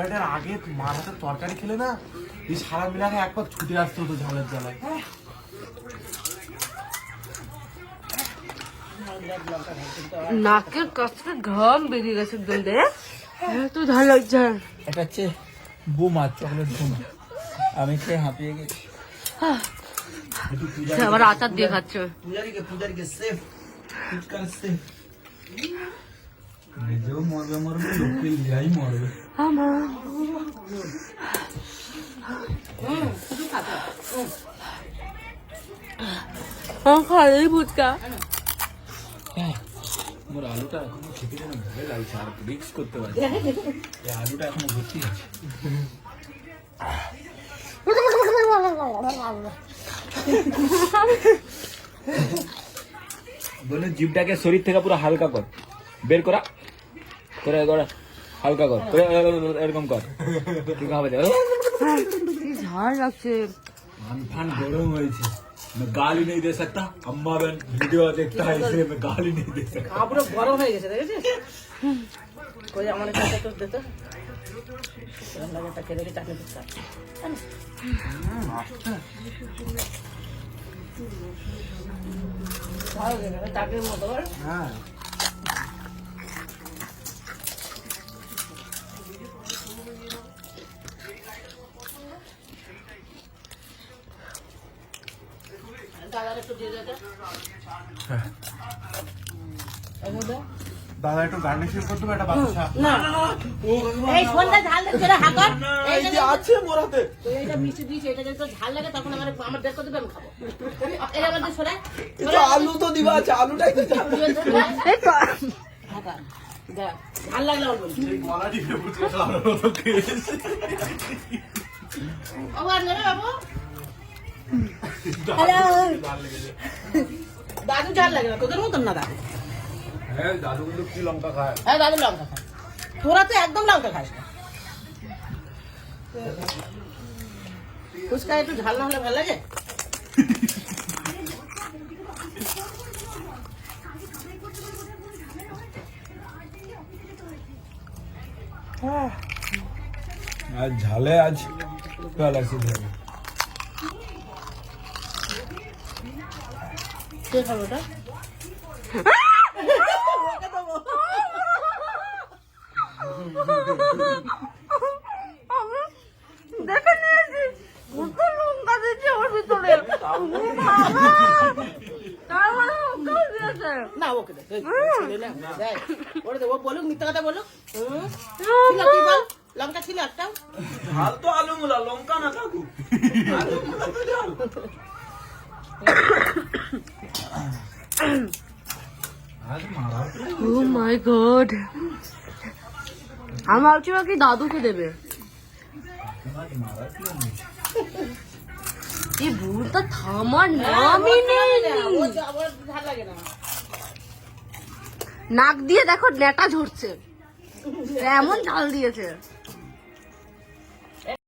ফাইটের আগে মার হাতের তরকারি খেলে না এই সারা মিলাকে একবার ছুটে আসতে হতো ঝালের জ্বালায়। নাকের কাছ থেকে ঘাম বেরিয়ে গেছে একদম রে, এত ঝাল লাগছে। এটা হচ্ছে বোমা, চকলেট বোমা, আমি খেয়ে হাঁপিয়ে গেছি। আবার আচার দিয়ে খাচ্ছে। পূজারিকে সেফ, ফুচকার সেফ। নিজেও মরবে, লোককে লিয়াই মরবে। খালি ফুচকা। মোর আলুটা এখনো খেতে যেন ভালো লাগছে, আর মিক্স করতে পারি। এই আলুটা এখনো ভর্তি আছে। বলে জিভটাকে শরীর থেকে পুরো হালকা কর, বের করা করে করে হালকা কর, এরকম কর। ঠিক হবে, ঝাল লাগছে। ফান গরম হয়েছে। मैं गाली नहीं दे सकता, अम्मा बहन वीडियो देखता है इसलिए मैं गाली नहीं दे सकता। পুরো গরম হয়ে গেছে, দেখেছিস? কই আমার কাছে একটু দে তো। এরকম লাগে একটা খেলে চাটনি ফুচকা। ভালো লাগে চাটনির মতো। হ্যাঁ দাদা একটু গার্নিশিং করতে হবে, একটা বাচ্চা এই ফোনটা ঝাল দিচ্ছে রে হাকর। এই যে আছে মোরাতে তুই এটা মিষ্টি দিয়েছিস, এটা যদি তোর ঝাল লাগে তখন আমার দেড় করে দেবে, আমি খাবো। এই আমাদের সরে আলু তো দিবা আছে, আলুটাই তো ঝাল লাগলে আমার বলবি। গলা টিপে বুঝে খাওয়ানোর মতো খেয়েছে। ও আর না রে বাবু, দাদু ঝাল লাগে না তোদের মতন না দাদু। হ্যাঁ দাদু কিন্তু কি লঙ্কা খায়। হ্যাঁ দাদু লঙ্কা খায়, তোরা তো একদম লঙ্কা খাস না। ফুচকা একটু ঝাল না হলে ভালো লাগে। आज झाले, आज क्या लगती है? কে খাবো ওটা? দেখে নিয়েছি কত লঙ্কা দিচ্ছে ওর ভিতরে। তার মানে ওকেও দিয়েছে। না ওকে দে, ওরে দে, ও বলুক মিথ্যা কথা বলুক। ছিল কি বল, লঙ্কা ছিল একটা। झाल तो आलू मुला, लंका ना काकू। आलू मुला तो झाल। आज मारा ও মাই গড, আমি ভাবছিলাম কি দাদুকে দেবে। आज मारा এই ভুলটা থামার নামই নেই। ও আমার ঝাল লাগে না। নাক দিয়ে দেখো নেটা ঝরছে, এমন ঝাল দিয়েছে।